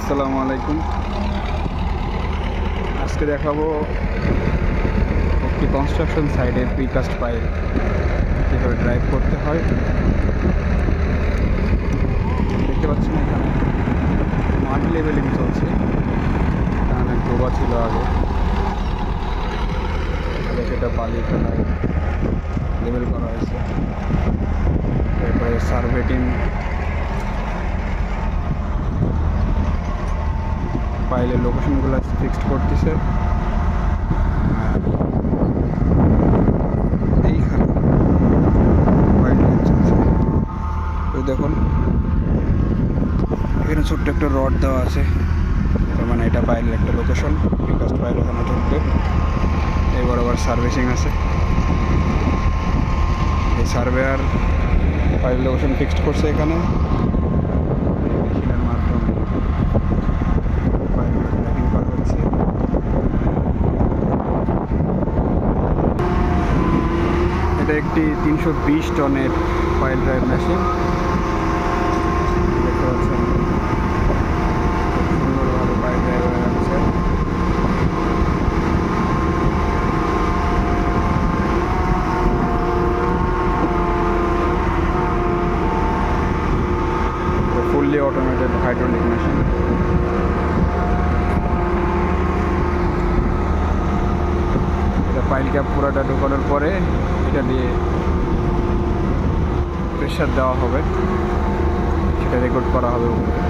আসসালামু আলাইকুম। আজকে দেখাবো একটি কনস্ট্রাকশন সাইডে প্রিকাস্ট পাইপ কীভাবে ড্রাইভ করতে হয়। দেখতে পাচ্ছেন এখানে মাড লেভেলিং চলছে, এখানে ডোবা ছিল আগে, সেটা বালি ফেলায় লেভেল করা হয়েছে। তারপরে সার্ভে টিম পাইলের লোকেশনগুলো ফিক্সড করতেছে। এইখানে পাইল চলছে, ওই দেখুন এখানে ছোট্ট একটা রড দেওয়া আছে, তার মানে এটা পাইলের একটা লোকেশন। প্রিকাস্ট পাইল ওখানে ঢুকবে। এই বরাবর সার্ভিসিং আছে, এই সার্ভেয়ার পাইল লোকেশন ফিক্সড করছে এখানে মেশিনের মাধ্যমে পাইলগুলো ট্র্যাকিং করা হচ্ছে। এটা একটি 320 টনের পাইল ড্রাইভ মেশিন, দেখতে পাচ্ছেন খুব সুন্দরভাবে পাইল ড্রাইভ হয়ে যাচ্ছে। Fully automated hydraulic machine. এটা পাইল ক্যাপ পুরোটা ঢোকানোর পরে এটা দিয়ে প্রেশার দেওয়া হবে, সেটা রেকর্ড করা হবে উপরে।